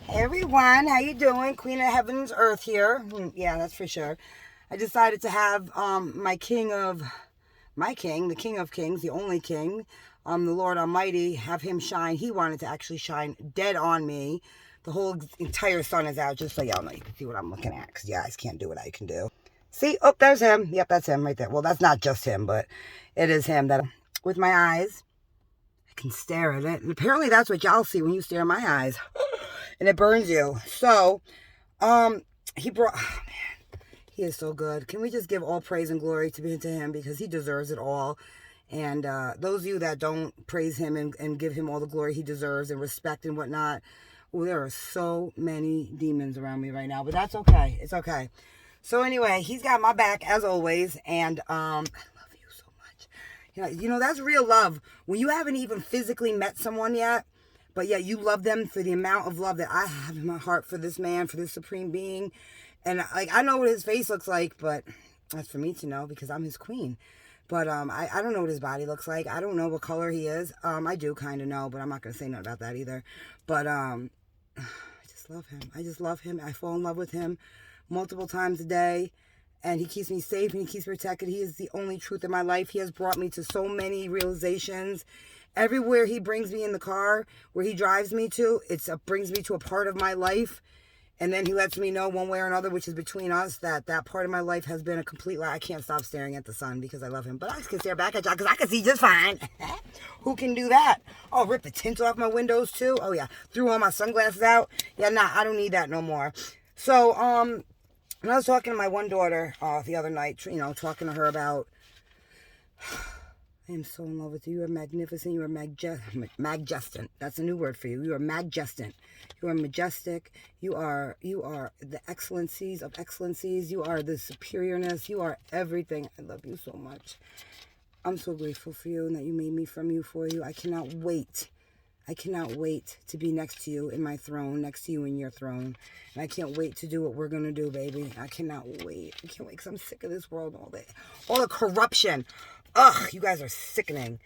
Hey everyone, how you doing? Queen of Heaven's Earth here. Yeah, that's for sure. I decided to have my king, the King of Kings, the only king, the Lord Almighty, have him shine. He wanted to actually shine dead on me. The whole entire sun is out, just so y'all know. You can see what I'm looking at, because you guys can't do what I can do. See? Oh, there's him. Yep, that's him right there. Well, that's not just him, but it is him. That with my eyes, I can stare at it. And apparently that's what y'all see when you stare in my eyes. And it burns you. So, he brought, oh man, he is so good. Can we just give all praise and glory to him, because he deserves it all. And those of you that don't praise him and give him all the glory he deserves and respect and whatnot, well, there are so many demons around me right now, but that's okay. It's okay. So anyway, he's got my back as always, and I love you so much. You know, that's real love. When you haven't even physically met someone yet, but yet you love them for the amount of love that I have in my heart for this man, for this supreme being. And like, I know what his face looks like, but that's for me to know, because I'm his queen. But I don't know what his body looks like. I don't know what color he is. I do kind of know, but I'm not going to say nothing about that either. But I just love him. I just love him. I fall in love with him multiple times a day. And he keeps me safe and he keeps me protected. He is the only truth in my life. He has brought me to so many realizations. Everywhere he brings me in the car, where he drives me to, brings me to a part of my life. And then he lets me know one way or another, which is between us, that part of my life has been a complete lie. I can't stop staring at the sun because I love him. But I can stare back at y'all because I can see just fine. Who can do that? Oh, rip the tint off my windows too? Oh, yeah. Threw all my sunglasses out? Yeah, nah, I don't need that no more. So, when I was talking to my one daughter the other night, you know, talking to her about... I am so in love with you. You are magnificent. You are majestant. That's a new word for you. You are majestant. You are majestic. You are the excellencies of excellencies. You are the superiorness. You are everything. I love you so much. I'm so grateful for you and that you made me from you for you. I cannot wait. I cannot wait to be next to you in my throne, next to you in your throne. And I can't wait to do what we're going to do, baby. I cannot wait. I can't wait because I'm sick of this world and all the corruption. Ugh, you guys are sickening.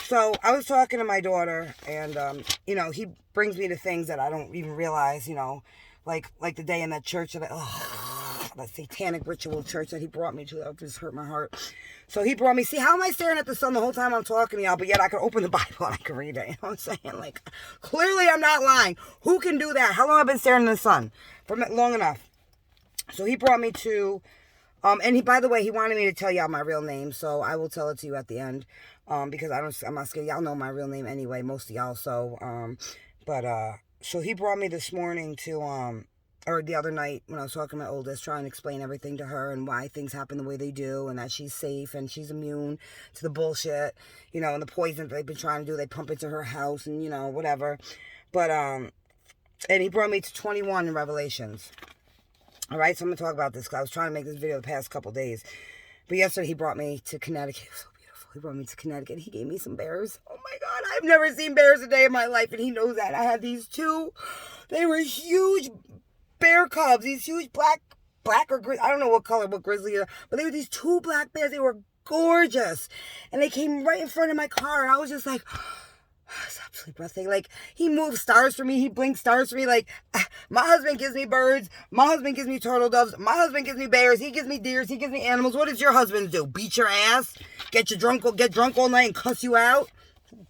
So I was talking to my daughter, and, you know, he brings me to things that I don't even realize, you know, like the day in that church, that satanic ritual church that he brought me to. That just hurt my heart. So he brought me, see, how am I staring at the sun the whole time I'm talking to y'all, but yet I can open the Bible and I can read it. You know what I'm saying? Like, clearly I'm not lying. Who can do that? How long have I been staring at the sun? For long enough. So he brought me to... and he, by the way, he wanted me to tell y'all my real name, so I will tell it to you at the end, because I'm not scared. Y'all know my real name anyway, most of y'all, so, so he brought me this morning to, or the other night when I was talking to my oldest, trying to explain everything to her and why things happen the way they do, and that she's safe and she's immune to the bullshit, you know, and the poison that they've been trying to do. They pump into her house and, you know, whatever. But, and he brought me to 21 in Revelations. All right, so I'm going to talk about this because I was trying to make this video the past couple days. But yesterday he brought me to Connecticut. It was so beautiful. He brought me to Connecticut. He gave me some bears. Oh my God, I've never seen bears a day in my life, and he knows that. I had these two. They were huge bear cubs. These huge black or grizzly. I don't know what color, what grizzly, but they were these two black bears. They were gorgeous. And they came right in front of my car, and I was just like... It's absolutely breathtaking. Like, he moves stars for me. He blinks stars for me. Like, my husband gives me birds. My husband gives me turtle doves. My husband gives me bears. He gives me deers. He gives me animals. What does your husband do? Beat your ass? Get drunk all night and cuss you out?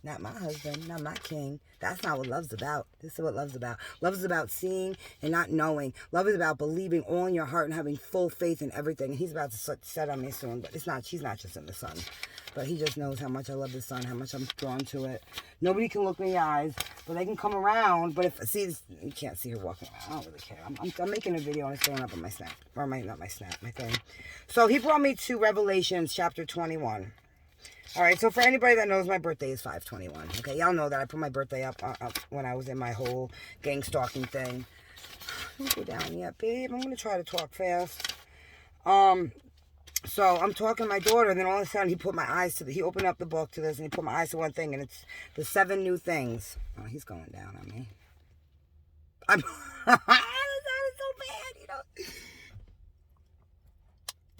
Not my husband. Not my king. That's not what love's about. This is what love's about. Love is about seeing and not knowing. Love is about believing all in your heart and having full faith in everything. And he's about to set on me soon, but it's not. She's not just in the sun. But he just knows how much I love the sun, how much I'm drawn to it. Nobody can look me in the eyes, but they can come around. But you can't see her walking around. I don't really care. I'm making a video and it's going up on my snap. Or not my snap, my thing. So he brought me to Revelations chapter 21. All right, so for anybody that knows, my birthday is 5/21. Okay, y'all know that I put my birthday up when I was in my whole gang stalking thing. Don't go down yet, babe. I'm going to try to talk fast. So I'm talking to my daughter, and then all of a sudden he opened up the book to this, and he put my eyes to one thing, and it's the 7 new things. Oh, he's going down on me. That is so bad, you know.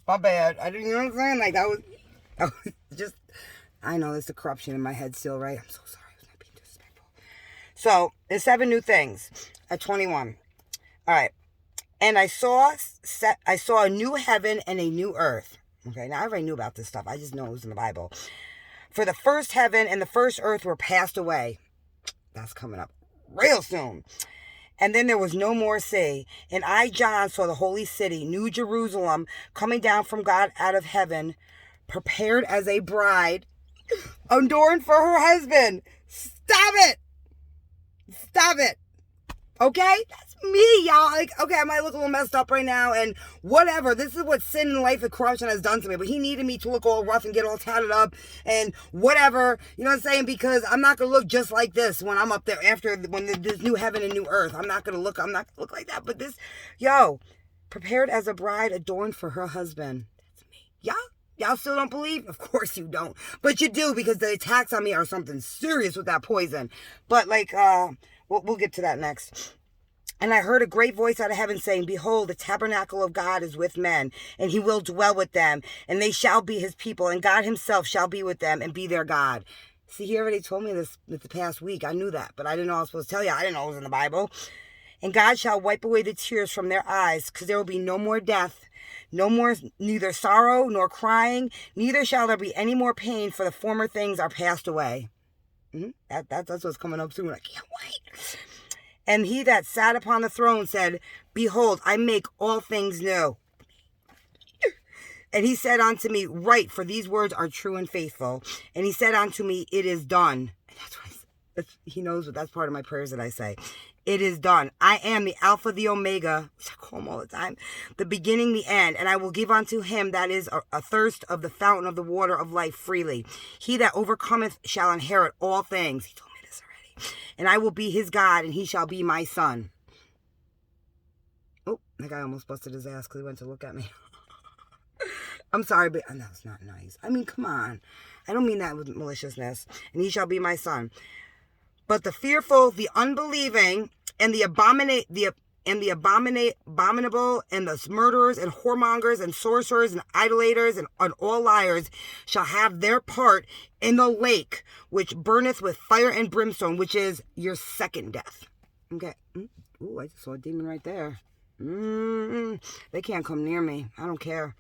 My bad. I didn't, you know what I'm saying? Like, that was just, I know there's the corruption in my head still, right? I'm so sorry. I was not being disrespectful. So, there's 7 new things at 21. All right. And I saw a new heaven and a new earth. Okay, now I already knew about this stuff. I just know it was in the Bible. For the first heaven and the first earth were passed away. That's coming up real soon. And then there was no more sea. And I, John, saw the holy city, New Jerusalem, coming down from God out of heaven, prepared as a bride, adorned for her husband. Stop it! Stop it! Okay? That's me, y'all. Like, okay, I might look a little messed up right now, and whatever. This is what sin and life and corruption has done to me. But he needed me to look all rough and get all tatted up and whatever. You know what I'm saying? Because I'm not going to look just like this when I'm up there when there's new heaven and new earth. I'm not going to look like that. But this, prepared as a bride adorned for her husband. That's me. Y'all still don't believe? Of course you don't. But you do, because the attacks on me are something serious with that poison. But we'll get to that next. And I heard a great voice out of heaven saying, behold, the tabernacle of God is with men, and he will dwell with them, and they shall be his people, and God himself shall be with them and be their God. See, he already told me this the past week. I knew that, but I didn't know I was supposed to tell you. I didn't know it was in the Bible. And God shall wipe away the tears from their eyes, because there will be no more death, no more, neither sorrow nor crying, neither shall there be any more pain, for the former things are passed away. That's what's coming up soon. I can't wait. And he that sat upon the throne said, behold, I make all things new. And he said unto me, write, for these words are true and faithful. And he said unto me, it is done. And that's what he knows, that's part of my prayers that I say. It is done. I am the Alpha, the Omega, which I call him all the time, the beginning, the end. And I will give unto him that is a thirst of the fountain of the water of life freely. He that overcometh shall inherit all things. He told me this already. And I will be his God, and he shall be my son. Oh, that guy almost busted his ass because he went to look at me. I'm sorry, but that's not nice. I mean, come on. I don't mean that with maliciousness. And he shall be my son. But the fearful, the unbelieving, and the abominable, and the murderers, and whoremongers, and sorcerers, and idolaters, and all liars shall have their part in the lake, which burneth with fire and brimstone, which is your second death. Okay. Ooh, I just saw a demon right there. They can't come near me. I don't care.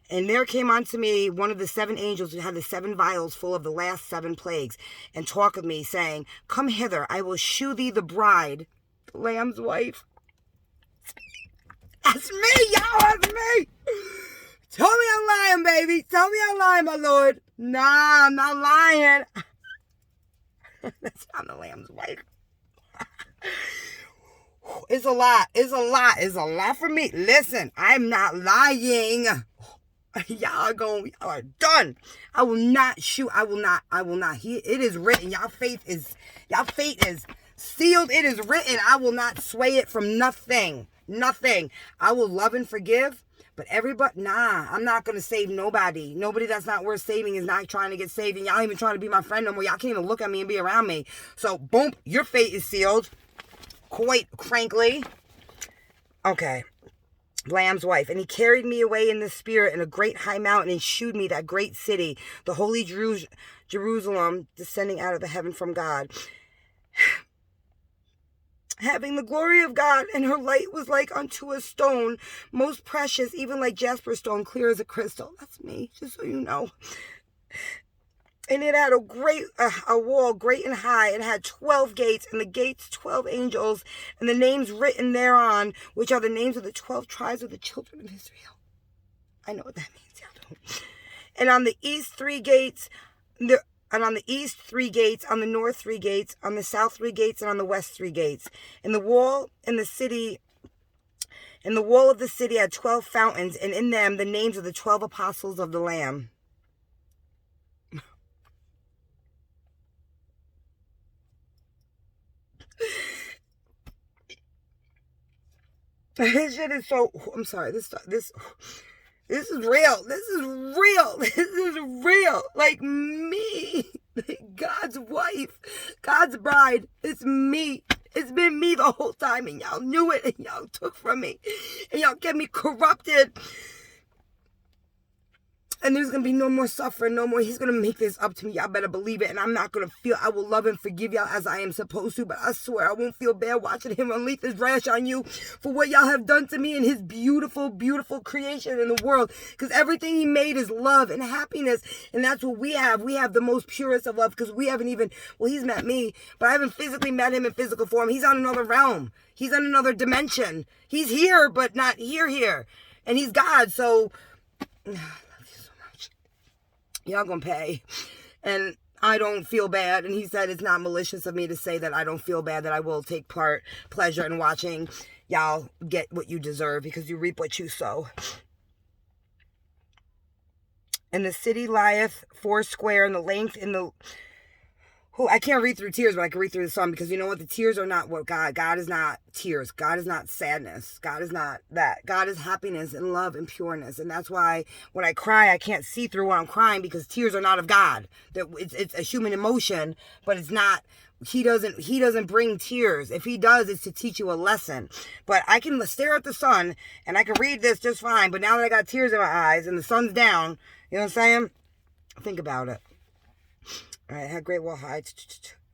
And there came unto me one of the 7 angels who had the 7 vials full of the last 7 plagues, and talked with me, saying, come hither, I will shew thee the bride, the Lamb's wife. That's me, y'all, that's me. Tell me I'm lying, baby. Tell me I'm lying, my Lord. Nah, I'm not lying. I'm the Lamb's wife. It's a lot. It's a lot. It's a lot for me. Listen, I'm not lying. Y'all are done. I will not shoot. I will not. It is written. Y'all fate is sealed. It is written. I will not sway it from nothing. Nothing. I will love and forgive. But everybody, I'm not going to save nobody. Nobody that's not worth saving is not trying to get saved. And y'all even trying to be my friend no more. Y'all can't even look at me and be around me. So, boom, your fate is sealed. Quite frankly. Okay. Lamb's wife. And he carried me away in the spirit in a great high mountain, and shewed me that great city, the holy Jerusalem, descending out of the heaven from God, having the glory of God, and her light was like unto a stone, most precious, even like jasper stone, clear as a crystal. That's me, just so you know. And it had a wall great and high, and had 12 gates, and the gates 12 angels, and the names written thereon, which are the names of the 12 tribes of the children of Israel. I know what that means. Y'all don't. And on the east 3 gates, on the east 3 gates, on the north 3 gates, on the south 3 gates, and on the west 3 gates. And the wall of the city had 12 fountains, and in them the names of the 12 apostles of the Lamb. This shit is so, I'm sorry, this is real. This is real. This is real. Like me, God's wife, God's bride. It's me. It's been me the whole time, and y'all knew it, and y'all took from me, and y'all kept me corrupted. And there's going to be no more suffering, no more. He's going to make this up to me. Y'all better believe it. And I'm not going to feel, I will love and forgive y'all as I am supposed to. But I swear I won't feel bad watching him unleash his wrath on you for what y'all have done to me and his beautiful, beautiful creation in the world. Because everything he made is love and happiness. And that's what we have. We have the most purest of love because we haven't even, well, he's met me, but I haven't physically met him in physical form. He's on another realm. He's on another dimension. He's here, but not here. And he's God. So y'all gonna pay. And I don't feel bad. And he said it's not malicious of me to say that I don't feel bad, that I will take pleasure in watching y'all get what you deserve, because you reap what you sow. And the city lieth foursquare, and the length in the... I can't read through tears, but I can read through the song, because you know what? The tears are not what God is not tears. God is not sadness. God is not that. God is happiness and love and pureness. And that's why when I cry, I can't see through what I'm crying, because tears are not of God. It's a human emotion, but it's not. He doesn't bring tears. If he does, it's to teach you a lesson. But I can stare at the sun and I can read this just fine. But now that I got tears in my eyes and the sun's down, you know what I'm saying? Think about it. All right, had great wall high,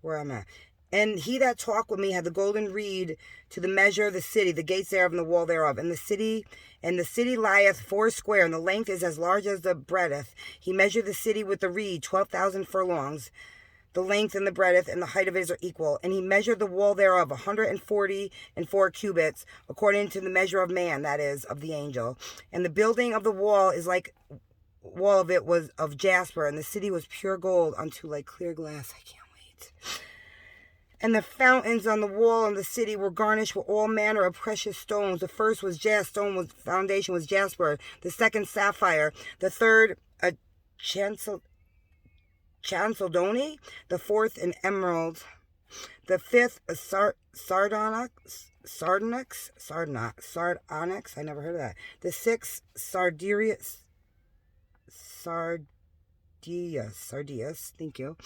where I'm at. And he that talked with me had the golden reed to the measure of the city, the gates thereof and the wall thereof. And the city lieth foursquare, and the length is as large as the breadth. He measured the city with the reed, 12,000 furlongs. The length and the breadth and the height of it are equal. And he measured the wall thereof 144 cubits, according to the measure of man, that is, of the angel. And the building of the wall is like... wall of it was of jasper, and the city was pure gold unto like clear glass. I can't wait. And the fountains on the wall of the city were garnished with all manner of precious stones. The first was foundation was jasper. The second sapphire. The third a chalcedony. The fourth an emerald. The fifth a sardonyx. I never heard of that. The sixth sardius, thank you.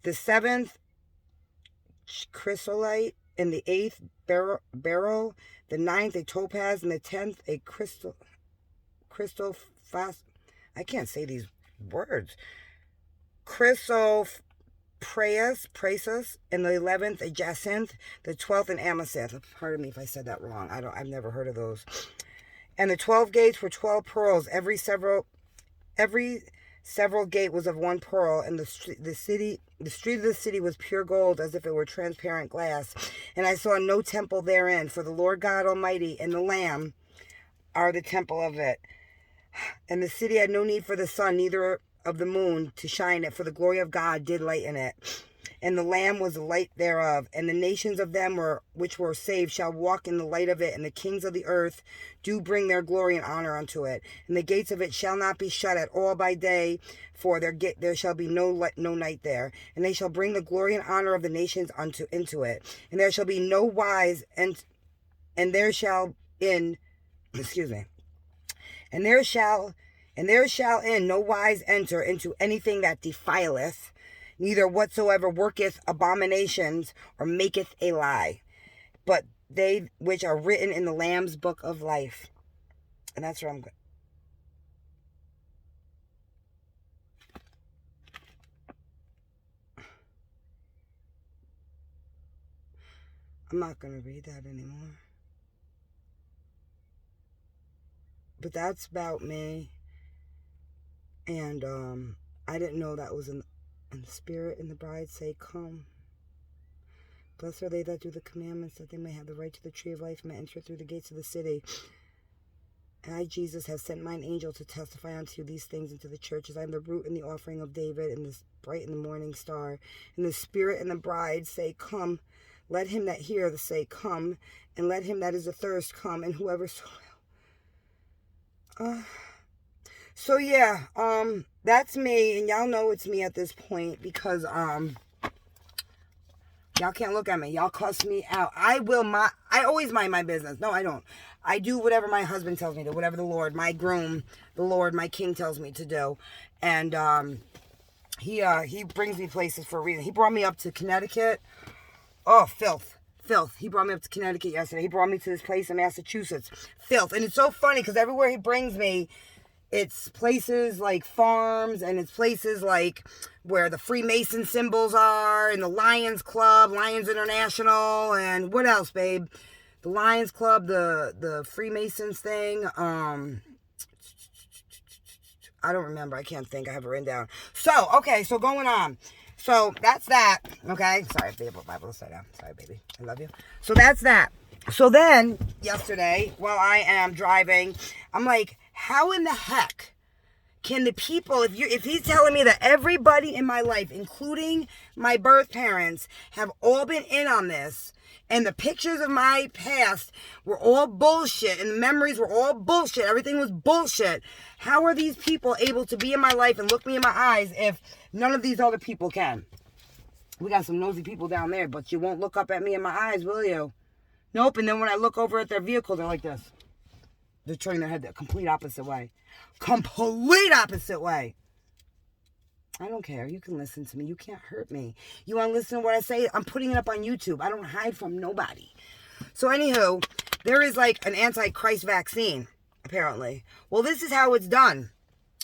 The seventh chrysolite, and the eighth beryl, the ninth a topaz, and the 10th a crystal fast. I can't say these words. Chrysoprasus, and the 11th a jacinth, the 12th an amethyst. Pardon me if I said that wrong. I've never heard of those. And the 12 gates were 12 pearls. Every several gate was of one pearl, and the street of the city was pure gold, as if it were transparent glass. And I saw no temple therein, for the Lord God Almighty and the Lamb are the temple of it. And the city had no need for the sun, neither of the moon to shine it, for the glory of God did lighten it. And the Lamb was the light thereof. And the nations of them which were saved shall walk in the light of it. And the kings of the earth do bring their glory and honor unto it. And the gates of it shall not be shut at all by day, for there shall be no night there. And they shall bring the glory and honor of the nations into it. And there shall be no wise and there shall in no wise enter into anything that defileth, neither whatsoever worketh abominations or maketh a lie, but they which are written in the Lamb's book of life. And that's where I'm going. I'm not going to read that anymore. But that's about me. And I didn't know that was in the Spirit and the bride say, come. Blessed are they that do the commandments, that they may have the right to the tree of life, and may enter through the gates of the city. And I, Jesus, have sent mine angel to testify unto you these things into the churches. I am the root and the offering of David, and the bright and the morning star. And the Spirit and the bride say, come. Let him that heareth say, come. And let him that is athirst come, and whoever so will. So yeah, that's me, and y'all know it's me at this point, because y'all can't look at me. Y'all cuss me out. I always mind my business. No, I don't. I do whatever my husband tells me to, whatever the Lord, my groom, the Lord, my king tells me to do. And he brings me places for a reason. He brought me up to Connecticut. Oh, filth. He brought me up to Connecticut yesterday. He brought me to this place in Massachusetts. Filth. And it's so funny because everywhere he brings me, It's places like farms, and it's places like where the Freemason symbols are, and the Lions Club, Lions International, and what else, babe? The Lions Club, the Freemasons thing. I don't remember. I can't think. I have it written down. So, okay, so going on. So, that's that. Okay? Sorry, babe. Bible upside down. Sorry, baby. I love you. So, that's that. So, then, yesterday, while I am driving, I'm like, how in the heck can the people, if he's telling me that everybody in my life, including my birth parents, have all been in on this, and the pictures of my past were all bullshit, and the memories were all bullshit, everything was bullshit, how are these people able to be in my life and look me in my eyes if none of these other people can? We got some nosy people down there, but you won't look up at me in my eyes, will you? Nope. And then when I look over at their vehicle, they're like this. They're turning their head the complete opposite way. Complete opposite way. I don't care. You can listen to me. You can't hurt me. You want to listen to what I say? I'm putting it up on YouTube. I don't hide from nobody. So anywho, there is like an anti-Christ vaccine, apparently. Well, this is how it's done.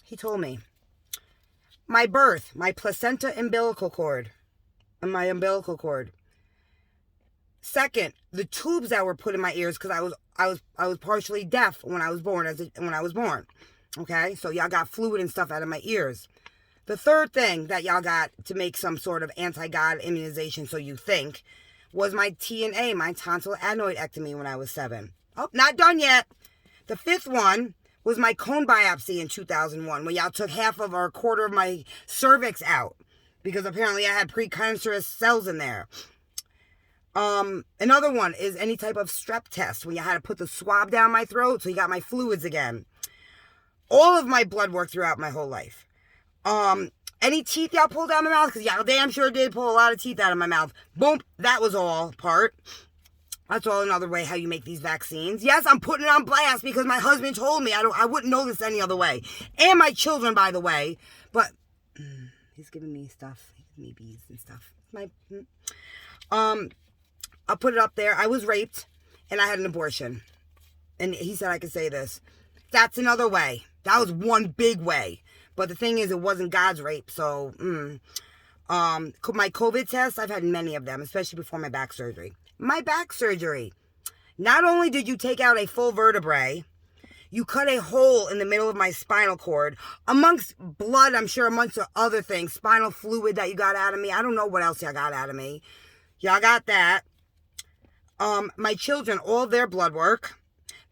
He told me. My birth, my placenta umbilical cord, and my umbilical cord. Second, the tubes that were put in my ears, because I was partially deaf when I was born. Okay, so y'all got fluid and stuff out of my ears. The third thing that y'all got to make some sort of anti-God immunization, so you think, was my TNA, my tonsil adenoidectomy when I was 7. Oh, not done yet. The fifth one was my cone biopsy in 2001, when y'all took half of or a quarter of my cervix out, because apparently I had precancerous cells in there. Another one is any type of strep test, when you had to put the swab down my throat, so you got my fluids again. All of my blood work throughout my whole life. Any teeth y'all pulled out of my mouth, because y'all damn sure did pull a lot of teeth out of my mouth. Boom, that was all part. That's all another way how you make these vaccines. Yes, I'm putting it on blast because my husband told me. I wouldn't know this any other way. And my children, by the way. But he's giving me stuff. He's giving me bees and stuff. I'll put it up there. I was raped and I had an abortion. And he said I could say this. That's another way. That was one big way. But the thing is, it wasn't God's rape. So, my COVID tests, I've had many of them, especially before my back surgery. My back surgery. Not only did you take out a full vertebrae, you cut a hole in the middle of my spinal cord, amongst blood, I'm sure, amongst other things, spinal fluid that you got out of me. I don't know what else y'all got out of me. Y'all got that. My children, all their blood work,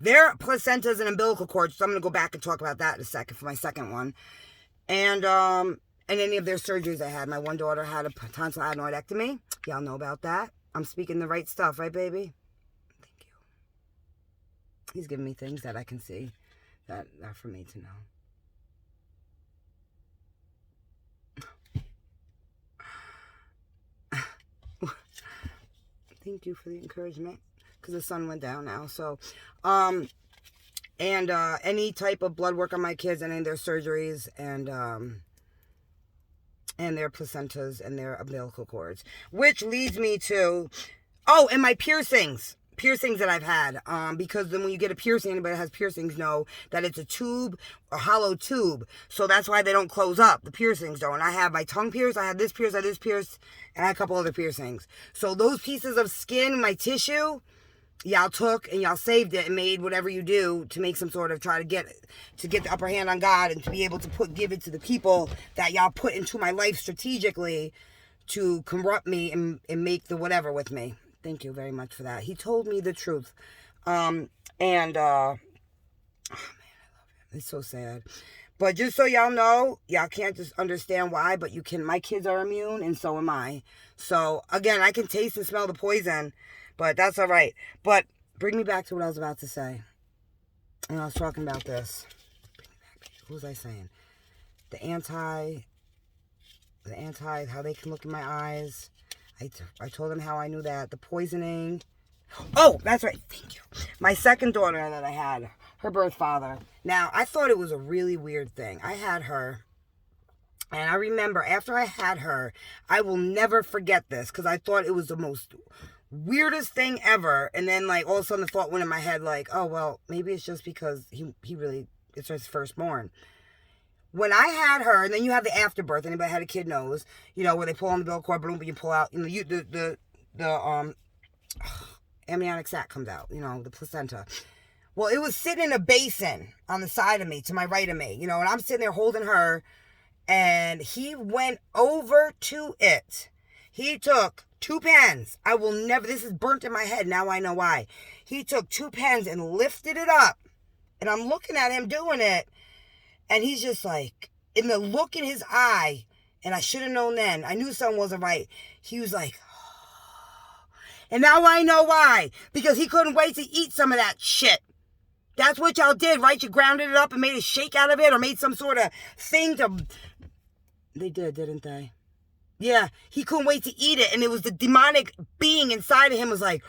their placentas and umbilical cords, so I'm going to go back and talk about that in a second for my second one. And any of their surgeries I had. My one daughter had a tonsil adenoidectomy. Y'all know about that. I'm speaking the right stuff, right, baby? Thank you. He's giving me things that I can see that are for me to know. Thank you for the encouragement, because the sun went down now. So, any type of blood work on my kids, any of their surgeries, and their placentas and their umbilical cords, which leads me to, and my piercings that I've had, because then when you get a piercing, anybody that has piercings know that it's a tube, a hollow tube, so that's why they don't close up. The piercings don't. I have my tongue pierced, I had this pierced, and I had a couple other piercings. So those pieces of skin, my tissue, y'all took and y'all saved it and made whatever you do to make some sort of try to get the upper hand on God, and to be able to give it to the people that y'all put into my life strategically to corrupt me and make the whatever with me. Thank you very much for that. He told me the truth. Oh man, I love him. It's so sad. But just so y'all know, y'all can't just understand why, but you can. My kids are immune, and so am I. So again, I can taste and smell the poison, but that's all right. But bring me back to what I was about to say. And I was talking about this. Bring me back. What was I saying? The anti, how they can look in my eyes. I told them how I knew that. The poisoning. Oh, that's right. Thank you. My second daughter that I had, her birth father. Now, I thought it was a really weird thing. I had her, and I remember after I had her, I will never forget this, because I thought it was the most weirdest thing ever. And then, like, all of a sudden the thought went in my head, like, oh, well, maybe it's just because he really It's his firstborn. When I had her, and then you have the afterbirth. Anybody had a kid knows, where they pull on the umbilical cord, boom, but you pull out, the amniotic sac comes out, the placenta. Well, it was sitting in a basin on the side of me, to my right of me, and I'm sitting there holding her, and he went over to it. He took 2 pens. I will never, this is burnt in my head, now I know why. He took 2 pens and lifted it up, and I'm looking at him doing it, and he's just like, in the look in his eye, and I should have known then, I knew something wasn't right. He was like, and now I know why, because he couldn't wait to eat some of that shit. That's what y'all did, right? You grounded it up and made a shake out of it, or made some sort of thing to... They did, didn't they? Yeah, he couldn't wait to eat it, and it was the demonic being inside of him was like,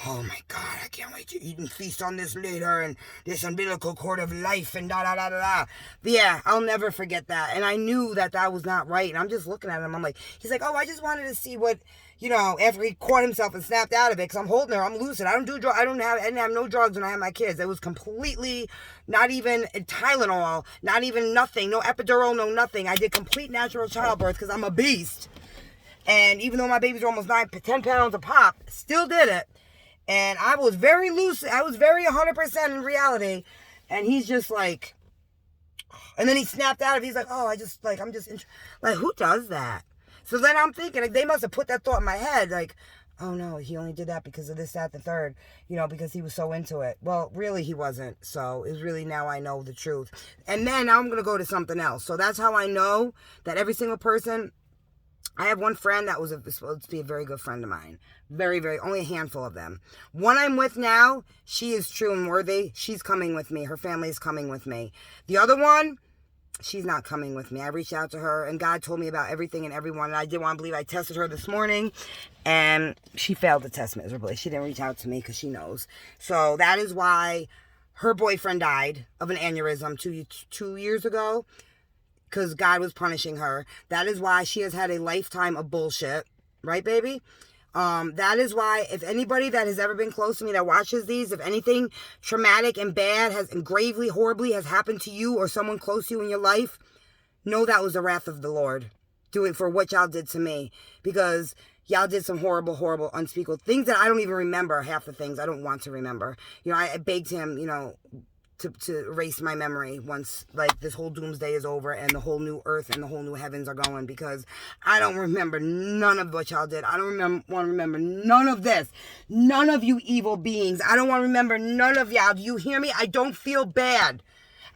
oh my God, I can't wait to eat and feast on this later, and this umbilical cord of life, and da-da-da-da-da. Yeah, I'll never forget that, and I knew that that was not right, and I'm just looking at him, I'm like, he's like, oh, I just wanted to see what, after he caught himself and snapped out of it, because I'm holding her, I'm lucid, I didn't have no drugs when I had my kids. It was completely, not even Tylenol, not even nothing, no epidural, no nothing. I did complete natural childbirth, because I'm a beast, and even though my babies are almost 10 pounds a pop, still did it. And I was very lucid. I was very 100% in reality. And he's just like, and then he snapped out of it. He's like, oh, like, who does that? So then I'm thinking, like, they must have put that thought in my head. Like, oh no, he only did that because of this, that, the third, because he was so into it. Well, really he wasn't. So it's really, now I know the truth. And then now I'm going to go to something else. So that's how I know that every single person, I have one friend that was supposed to be a very good friend of mine. Very, very, only a handful of them. One I'm with now, she is true and worthy. She's coming with me. Her family is coming with me. The other one, she's not coming with me. I reached out to her, and God told me about everything and everyone, and I did want to believe. I tested her this morning, and she failed the test miserably. She didn't reach out to me because she knows. So that is why her boyfriend died of an aneurysm 2 years ago, because God was punishing her. That is why she has had a lifetime of bullshit. Right, baby? That is why, if anybody that has ever been close to me that watches these, if anything traumatic and bad and gravely, horribly has happened to you or someone close to you in your life, know that was the wrath of the Lord. Do it for what y'all did to me. Because y'all did some horrible, horrible, unspeakable things that I don't even remember. Half the things I don't want to remember. I begged him, to erase my memory once, like, this whole doomsday is over and the whole new earth and the whole new heavens are going, because I don't remember none of what y'all did. I don't want to remember none of this. None of you evil beings. I don't want to remember none of y'all. Do you hear me? I don't feel bad.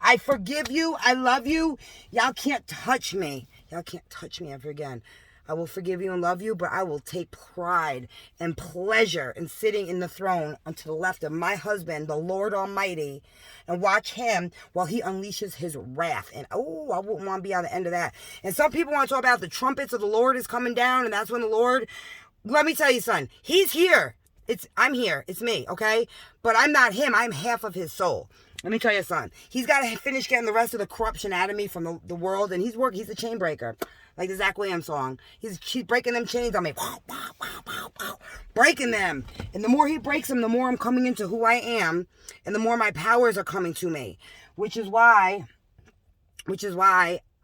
I forgive you. I love you. Y'all can't touch me. Y'all can't touch me ever again. I will forgive you and love you, but I will take pride and pleasure in sitting in the throne unto the left of my husband, the Lord Almighty, and watch him while he unleashes his wrath. And, I wouldn't want to be on the end of that. And some people want to talk about the trumpets of the Lord is coming down, and that's when the Lord... Let me tell you, son, he's here. I'm here. It's me, okay? But I'm not him. I'm half of his soul. Let me tell you, son, he's got to finish getting the rest of the corruption out of me from the world, and he's a chain breaker. Like the Zach Williams song. He's breaking them chains on me. Breaking them. And the more he breaks them, the more I'm coming into who I am, and the more my powers are coming to me. Which is why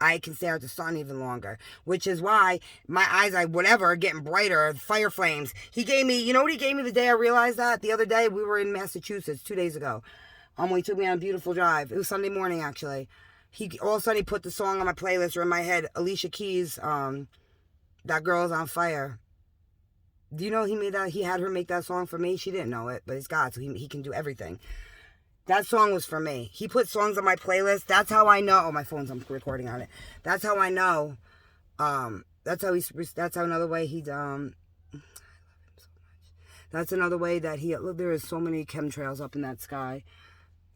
I can stare at the sun even longer. Which is why my eyes, are getting brighter. Fire flames. He gave me, you know what he gave me the day I realized that? The other day, we were in Massachusetts 2 days ago. When he took me on a beautiful drive. It was Sunday morning, actually. All of a sudden, he put the song on my playlist or in my head. Alicia Keys, That Girl's on Fire. Do you know he had her make that song for me? She didn't know it, but it's God, so he can do everything. That song was for me. He put songs on my playlist. That's how I know. Oh, my phone's, I'm recording on it. That's how I know. That's another way he, that's another way that look, there is so many chemtrails up in that sky.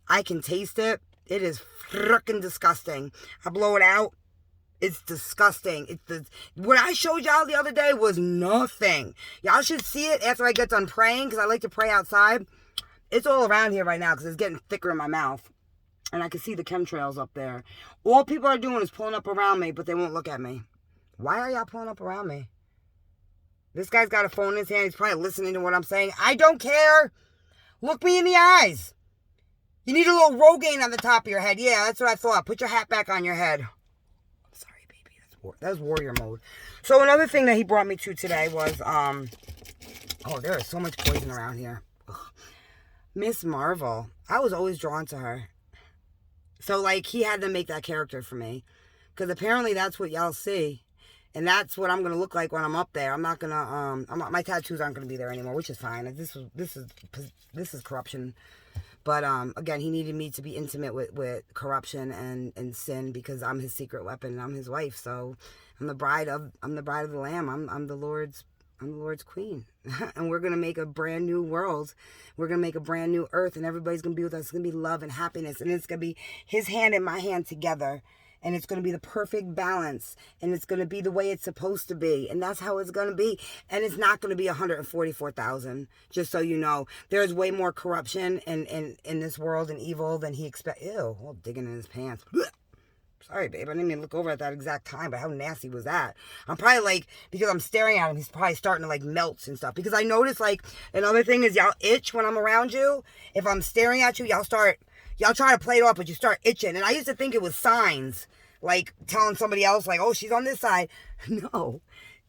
I can taste it. It is freaking disgusting. I blow it out. It's disgusting. What I showed y'all the other day was nothing. Y'all should see it after I get done praying, because I like to pray outside. It's all around here right now because it's getting thicker in my mouth. And I can see the chemtrails up there. All people are doing is pulling up around me, but they won't look at me. Why are y'all pulling up around me? This guy's got a phone in his hand. He's probably listening to what I'm saying. I don't care. Look me in the eyes. You need a little Rogaine on the top of your head. Yeah, that's what I thought. Put your hat back on your head. Sorry, baby. That was warrior mode. So another thing that he brought me to today was, oh, there is so much poison around here. Ugh. Miss Marvel. I was always drawn to her. So, like, he had to make that character for me. Because apparently that's what y'all see. And that's what I'm going to look like when I'm up there. I'm not going to, my tattoos aren't going to be there anymore, which is fine. This is corruption. But, again, he needed me to be intimate with corruption and sin because I'm his secret weapon and I'm his wife. So, I'm the bride of the Lamb. I'm the Lord's queen. And we're going to make a brand new world. We're going to make a brand new earth, and everybody's going to be with us. It's going to be love and happiness, and it's going to be his hand and my hand together, and it's going to be the perfect balance, and it's going to be the way it's supposed to be, and that's how it's going to be. And it's not going to be 144,000, just so you know. There's way more corruption in this world and evil than he expected. Ew, all digging in his pants. Sorry, babe. I didn't even look over at that exact time, but how nasty was that? I'm probably like, because I'm staring at him, he's probably starting to like melt and stuff. Because I notice like, another thing is y'all itch when I'm around you. If I'm staring at you, y'all try to play it off, but you start itching. And I used to think it was signs, like telling somebody else like, oh, she's on this side. No,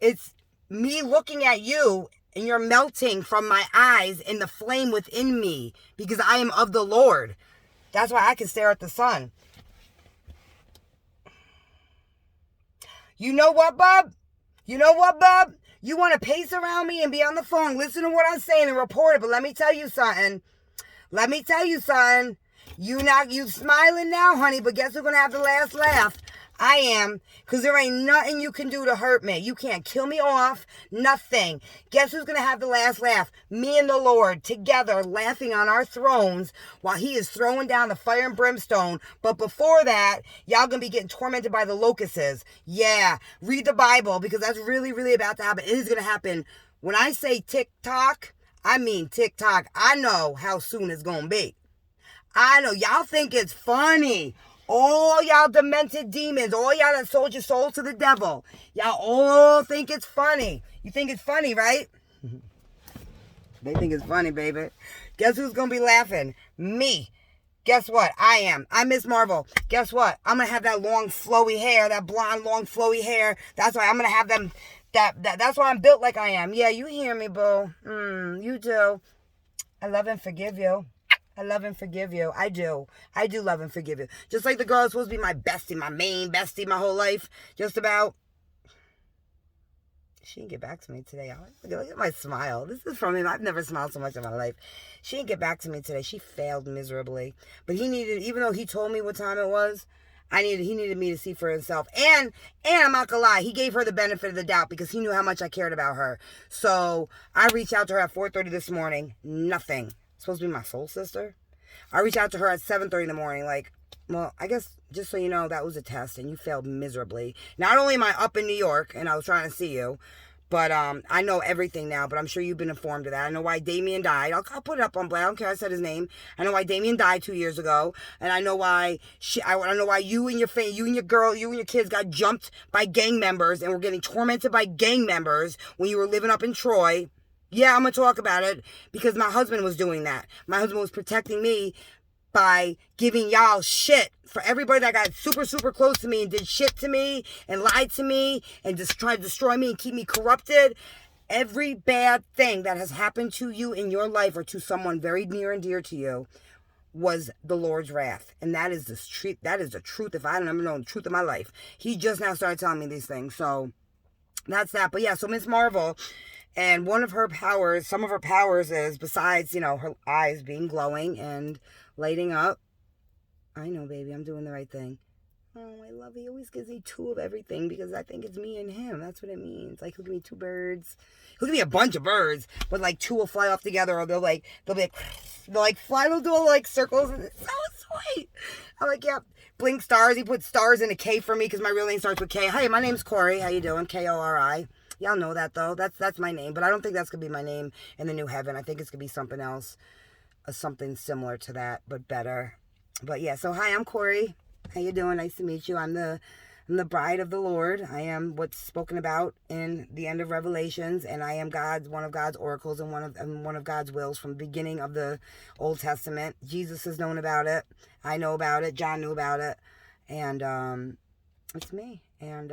it's me looking at you and you're melting from my eyes and the flame within me because I am of the Lord. That's why I can stare at the sun. You know what, bub? You know what, bub? You want to pace around me and be on the phone, listen to what I'm saying and report it, but let me tell you something. You smiling now, honey, but guess who's going to have the last laugh? I am, because there ain't nothing you can do to hurt me. You can't kill me off, nothing. Guess who's going to have the last laugh? Me and the Lord, together, laughing on our thrones while he is throwing down the fire and brimstone. But before that, y'all going to be getting tormented by the locusts. Yeah, read the Bible, because that's really, really about to happen. It is going to happen. When I say tick-tock, I mean tick-tock. I know how soon it's going to be. I know. Y'all think it's funny. All y'all demented demons, all y'all that sold your soul to the devil, y'all all think it's funny. You think it's funny, right? They think it's funny, baby. Guess who's going to be laughing? Me. Guess what? I am. I'm Miss Marvel. Guess what? I'm going to have that long, flowy hair, that blonde, long, flowy hair. That's why I'm going to have them. That's why I'm built like I am. Yeah, you hear me, boo. You do. I love and forgive you. I love and forgive you. I do. I do love and forgive you. Just like the girl is supposed to be my bestie, my main bestie, my whole life. Just about. She didn't get back to me today. Look at my smile. This is from him. I've never smiled so much in my life. She didn't get back to me today. She failed miserably. But he needed, even though he told me what time it was, he needed me to see for himself. And I'm not gonna lie, he gave her the benefit of the doubt because he knew how much I cared about her. So I reached out to her at 4:30 this morning. Nothing. Supposed to be my soul sister. I reached out to her at 7:30 in the morning. Like, well, I guess just so you know, that was a test and you failed miserably. Not only am I up in New York and I was trying to see you, but I know everything now. But I'm sure you've been informed of that. I know why Damien died. I'll put it up on Blast. I don't care. I said his name. I know why Damien died 2 years ago, and I know why I know why you and your kids got jumped by gang members and were getting tormented by gang members when you were living up in Troy. Yeah, I'm going to talk about it because my husband was doing that. My husband was protecting me by giving y'all shit for everybody that got super, super close to me and did shit to me and lied to me and just tried to destroy me and keep me corrupted. Every bad thing that has happened to you in your life or to someone very near and dear to you was the Lord's wrath. And that is the truth. That is the truth. If I don't ever know the truth of my life. He just now started telling me these things. So that's that. But yeah, so Miss Marvel... And some of her powers is, besides, her eyes being glowing and lighting up. I know, baby, I'm doing the right thing. Oh, I love it. He always gives me two of everything because I think it's me and him. That's what it means. Like, he'll give me two birds. He'll give me a bunch of birds, but like two will fly off together or they'll fly, they'll do like circles. And it's so sweet. I'm like, yeah, blink stars. He put stars in a K for me because my real name starts with K. Hey, my name's Corey. How you doing? Kori. Y'all know that, though. That's my name. But I don't think that's going to be my name in the new heaven. I think it's going to be something else. Something similar to that, but better. But, yeah. So, hi, I'm Corey. How you doing? Nice to meet you. I'm the I'm the bride of the Lord. I am what's spoken about in the end of Revelations, and I am one of God's oracles, and one of God's wills from the beginning of the Old Testament. Jesus has known about it. I know about it. John knew about it, and it's me. And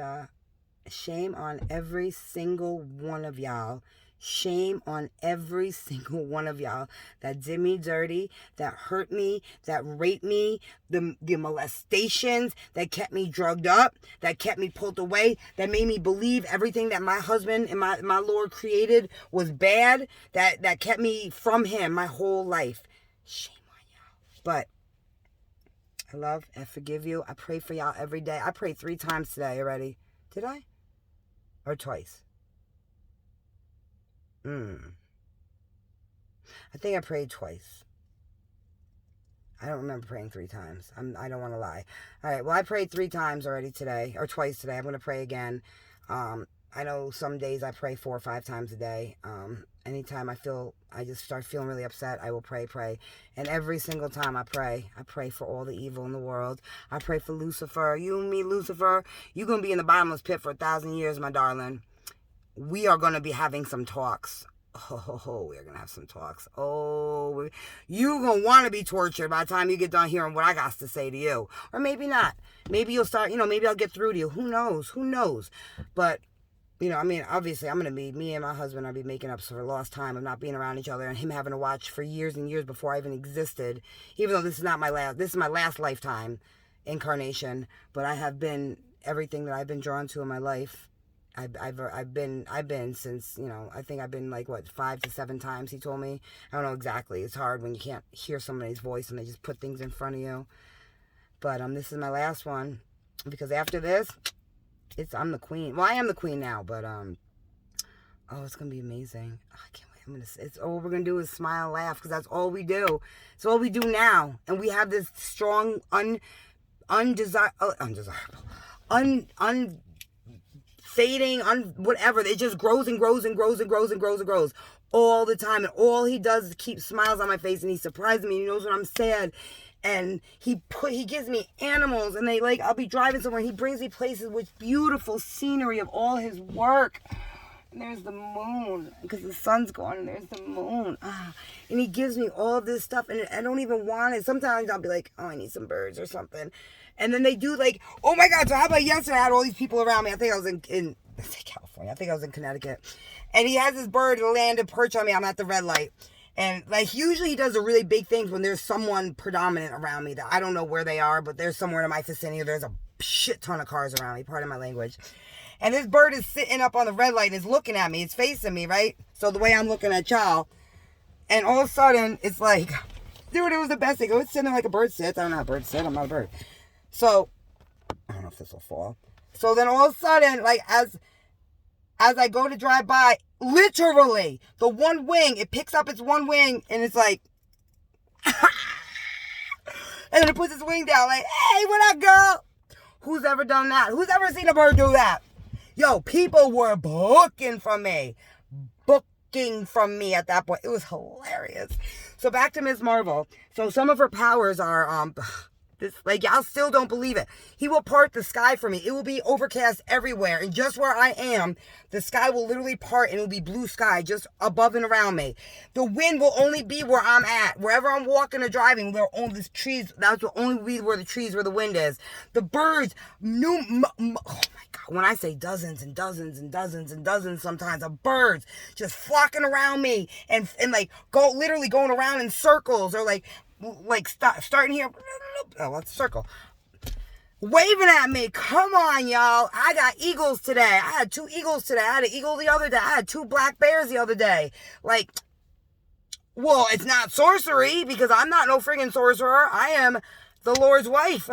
shame on every single one of y'all. Shame on every single one of y'all that did me dirty, that hurt me, that raped me, the molestations, that kept me drugged up, that kept me pulled away, that made me believe everything that my husband and my Lord created was bad, that kept me from him my whole life. Shame on y'all. But I love and forgive you. I pray for y'all every day. I prayed 3 times today already. Did I? Or twice? I think I prayed twice. I don't remember praying 3 times. I don't want to lie. All right, well, I prayed 3 times already today, or twice today. I'm going to pray again. I know some days I pray 4 or 5 times a day. Anytime I just start feeling really upset, I will pray. And every single time I pray for all the evil in the world. I pray for Lucifer. You and me, Lucifer, you're going to be in the bottomless pit for 1,000 years, my darling. We are going to be having some talks. Oh, we're going to have some talks. Oh, you're going to want to be tortured by the time you get done hearing what I got to say to you. Or maybe not. Maybe you'll start, maybe I'll get through to you. Who knows? But, obviously I'm going to be, me and my husband, I'll be making up for lost time of not being around each other and him having to watch for years and years before I even existed. Even though this is my last lifetime incarnation. But I have been everything that I've been drawn to in my life. I've been since, I think I've been 5 to 7 times, he told me. I don't know exactly. It's hard when you can't hear somebody's voice and they just put things in front of you. But this is my last one, because after this, I'm the queen. Well, I am the queen now, but it's gonna be amazing. Oh, I can't wait. It's all we're gonna do is smile, laugh, because that's all we do. It's all we do now, and we have this strong, fading, whatever. It just grows and grows and grows and grows and grows and grows all the time. And all he does is keep smiles on my face, and he surprises me. He knows when I'm sad. And he gives me animals, and I'll be driving somewhere, and he brings me places with beautiful scenery of all his work. And there's the moon, because the sun's gone, and there's the moon. And he gives me all this stuff, and I don't even want it. Sometimes I'll be like, oh, I need some birds or something. And then they do oh my God, so how about yesterday I had all these people around me. I think I was in California. I think I was in Connecticut. And he has this bird land and perch on me. I'm at the red light. And usually he does the really big things when there's someone predominant around me that I don't know where they are, but there's somewhere in my vicinity. There's a shit ton of cars around me, pardon my language. And this bird is sitting up on the red light and is looking at me. It's facing me, right? So the way I'm looking at y'all. And all of a sudden, it's dude, it was the best thing. It was sitting like a bird sits. I don't know how birds sit. I'm not a bird. So, I don't know if this will fall. So then all of a sudden, as I go to drive by, literally, the one wing, it picks up its one wing, and it's and then it puts its wing down, hey, what up, girl? Who's ever done that? Who's ever seen a bird do that? Yo, people were booking from me at that point. It was hilarious. So back to Ms. Marvel. So some of her powers are, y'all still don't believe it. He will part the sky for me. It will be overcast everywhere. And just where I am, the sky will literally part and it will be blue sky just above and around me. The wind will only be where I'm at. Wherever I'm walking or driving, there are only the trees. That's will only be where the wind is. The birds, oh my God, when I say dozens and dozens and dozens and dozens sometimes of birds just flocking around me and literally going around in circles, or starting here. Oh, let's circle. Waving at me. Come on, y'all. I got eagles today. I had 2 eagles today. I had an eagle the other day. I had 2 black bears the other day. Well, it's not sorcery, because I'm not no friggin' sorcerer. I am the Lord's wife.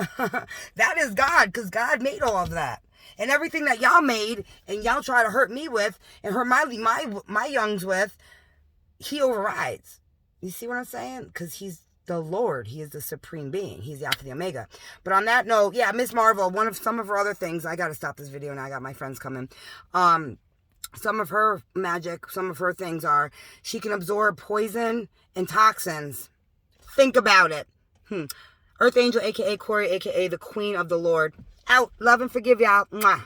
That is God, because God made all of that. And everything that y'all made and y'all try to hurt me with and hurt my youngs with, he overrides. You see what I'm saying? Because he's the Lord. He is the supreme being. He's the Alpha and the Omega. But on that note, yeah, Miss Marvel, some of her other things, I got to stop this video now. I got my friends coming. Some of her magic, some of her things are, she can absorb poison and toxins. Think about it. Earth Angel, a.k.a. Corey, a.k.a. the Queen of the Lord. Out. Love and forgive y'all. Mwah.